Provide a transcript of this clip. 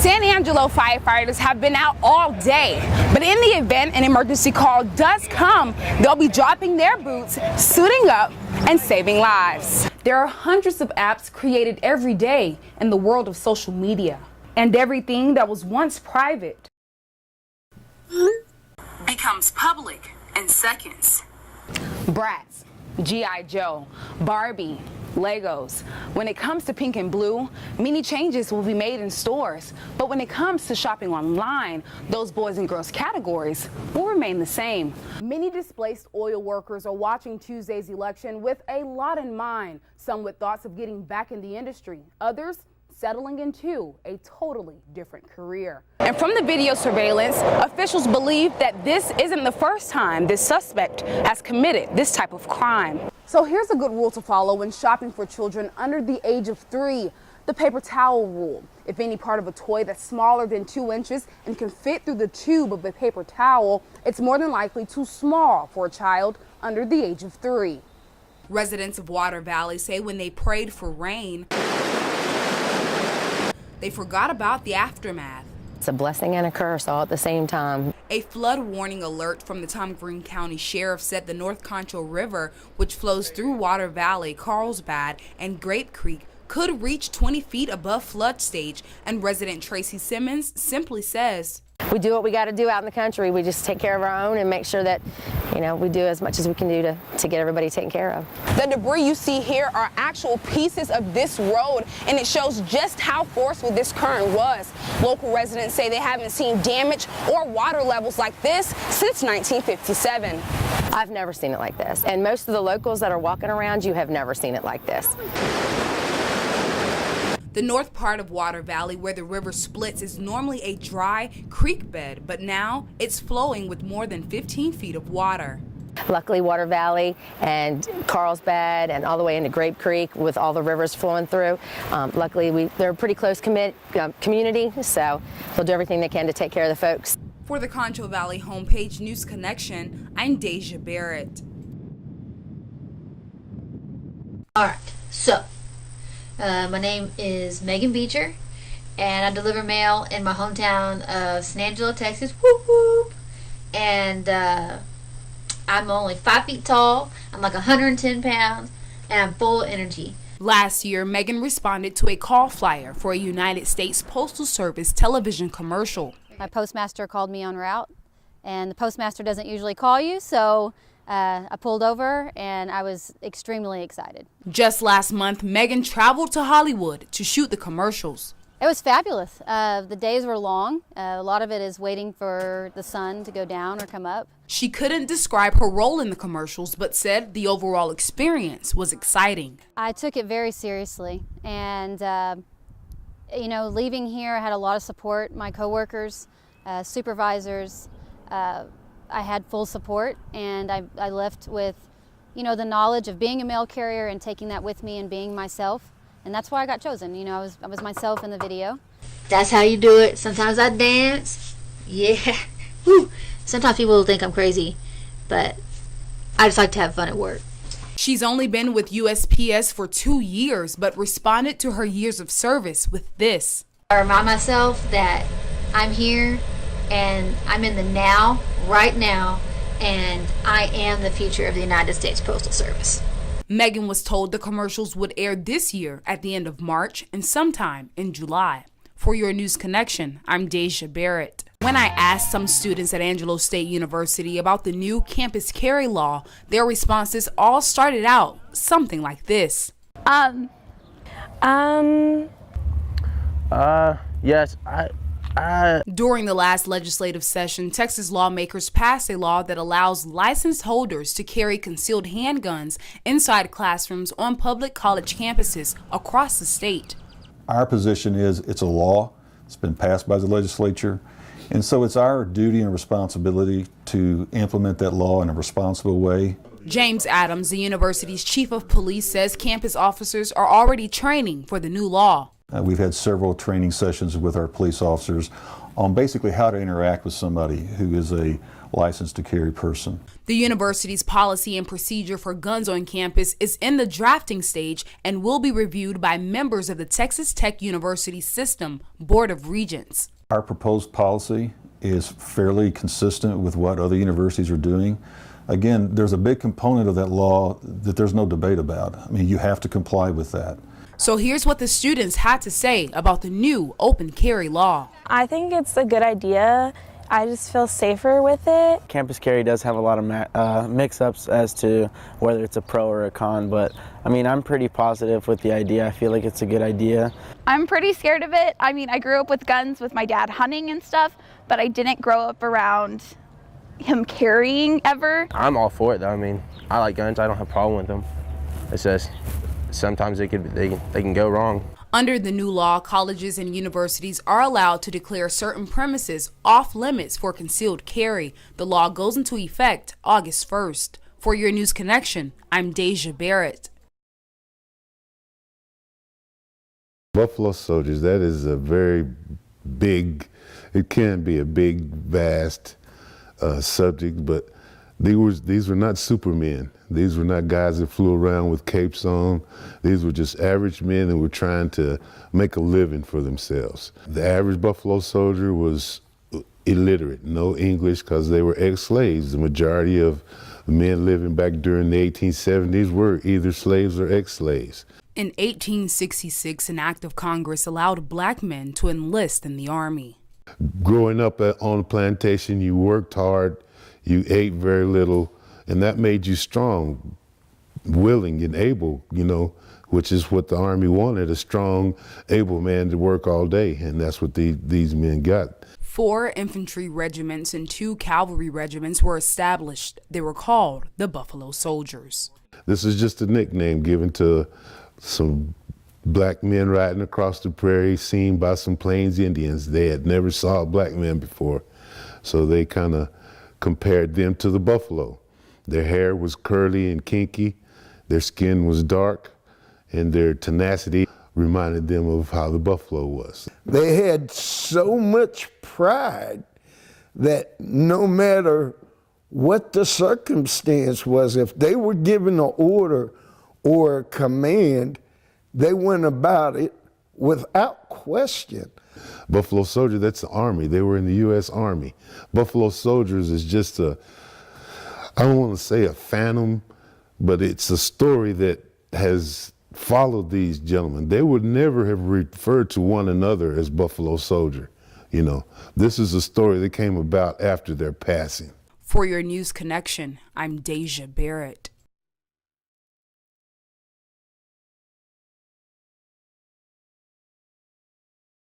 San Angelo firefighters have been out all day, but in the event an emergency call does come, they'll be dropping their boots, suiting up, and saving lives. There are hundreds of apps created every day in the world of social media, and everything that was once private becomes public in seconds. Bratz, G.I. Joe, Barbie, Legos. When it comes to pink and blue, many changes will be made in stores. But when it comes to shopping online, those boys and girls categories will remain the same. Many displaced oil workers are watching Tuesday's election with a lot in mind. Some with thoughts of getting back in the industry, others settling into a totally different career. And from the video surveillance, officials believe that this isn't the first time this suspect has committed this type of crime. So here's a good rule to follow when shopping for children under the age of 3, the paper towel rule. If any part of a toy that's smaller than 2 inches and can fit through the tube of a paper towel, it's more than likely too small for a child under the age of 3. Residents of Water Valley say when they prayed for rain, they forgot about the aftermath. It's a blessing and a curse all at the same time. A flood warning alert from the Tom Green County Sheriff said the North Concho River, which flows through Water Valley, Carlsbad, and Grape Creek, could reach 20 feet above flood stage. And resident Tracy Simmons simply says, we do what we got to do out in the country. We just take care of our own and make sure that, we do as much as we can do to get everybody taken care of. The debris you see here are actual pieces of this road, and it shows just how forceful this current was. Local residents say they haven't seen damage or water levels like this since 1957. I've never seen it like this, and most of the locals that are walking around you have never seen it like this. The north part of Water Valley, where the river splits, is normally a dry creek bed, but now it's flowing with more than 15 feet of water. Luckily, Water Valley and Carlsbad and all the way into Grape Creek, with all the rivers flowing through, luckily they're a pretty close community, so they'll do everything they can to take care of the folks. For the Concho Valley homepage News Connection, I'm Daija Barrett. All right, so my name is Megan Beecher, and I deliver mail in my hometown of San Angelo, Texas. Whoop whoop! And I'm only 5 feet tall. I'm like 110 pounds, and I'm full of energy. Last year, Megan responded to a call flyer for a United States Postal Service television commercial. My postmaster called me en route, and the postmaster doesn't usually call you, so I pulled over and I was extremely excited. Just last month, Megan traveled to Hollywood to shoot the commercials. It was fabulous. The days were long. A lot of it is waiting for the sun to go down or come up. She couldn't describe her role in the commercials, but said the overall experience was exciting. I took it very seriously, and leaving here, I had a lot of support. My coworkers, supervisors, I had full support, and I left with, the knowledge of being a mail carrier and taking that with me and being myself. And that's why I got chosen. I was myself in the video. That's how you do it. Sometimes I dance. Yeah. Woo. Sometimes people think I'm crazy, but I just like to have fun at work. She's only been with USPS for 2 years, but responded to her years of service with this. I remind myself that I'm here and I'm in the now, right now, and I am the future of the United States Postal Service. Megan was told the commercials would air this year at the end of March and sometime in July. For your News Connection, I'm Daija Barrett. When I asked some students at Angelo State University about the new campus carry law, their responses all started out something like this. Yes, During the last legislative session, Texas lawmakers passed a law that allows licensed holders to carry concealed handguns inside classrooms on public college campuses across the state. Our position is it's a law. It's been passed by the legislature. And so it's our duty and responsibility to implement that law in a responsible way. James Adams, the university's chief of police, says campus officers are already training for the new law. We've had several training sessions with our police officers on basically how to interact with somebody who is a licensed to carry person. The university's policy and procedure for guns on campus is in the drafting stage and will be reviewed by members of the Texas Tech University System Board of Regents. Our proposed policy is fairly consistent with what other universities are doing. Again, there's a big component of that law that there's no debate about. I mean, you have to comply with that. So here's what the students had to say about the new open carry law. I think it's a good idea. I just feel safer with it. Campus carry does have a lot of mix-ups as to whether it's a pro or a con, but I mean, I'm pretty positive with the idea. I feel like it's a good idea. I'm pretty scared of it. I mean, I grew up with guns with my dad hunting and stuff, but I didn't grow up around him carrying ever. I'm all for it though. I mean, I like guns. I don't have a problem with them. It's just sometimes they can go wrong. Under the new law, colleges and universities are allowed to declare certain premises off limits for concealed carry. The law goes into effect August 1st. For your News Connection, I'm Daija Barrett. Buffalo soldiers, that is a very big, it can be a big, vast subject, but these were not supermen. These were not guys that flew around with capes on. These were just average men that were trying to make a living for themselves. The average Buffalo soldier was illiterate, no English, because they were ex-slaves. The majority of men living back during the 1870s were either slaves or ex-slaves. In 1866, an act of Congress allowed black men to enlist in the Army. Growing up on a plantation, you worked hard, you ate very little, and that made you strong, willing, and able, you know, which is what the Army wanted, a strong, able man to work all day, and that's what these men got. 4 infantry regiments and 2 cavalry regiments were established. They were called the Buffalo Soldiers. This is just a nickname given to some black men riding across the prairie, seen by some Plains Indians. They had never saw a black man before, so they kind of compared them to the buffalo. Their hair was curly and kinky, their skin was dark, and their tenacity reminded them of how the buffalo was. They had so much pride that no matter what the circumstance was, if they were given an order or a command, they went about it without question. Buffalo Soldier, that's the Army. They were in the U.S. Army. Buffalo Soldiers is just I don't want to say a phantom, but it's a story that has followed these gentlemen. They would never have referred to one another as Buffalo Soldier. You know, this is a story that came about after their passing. For your News Connection, I'm Daija Barrett.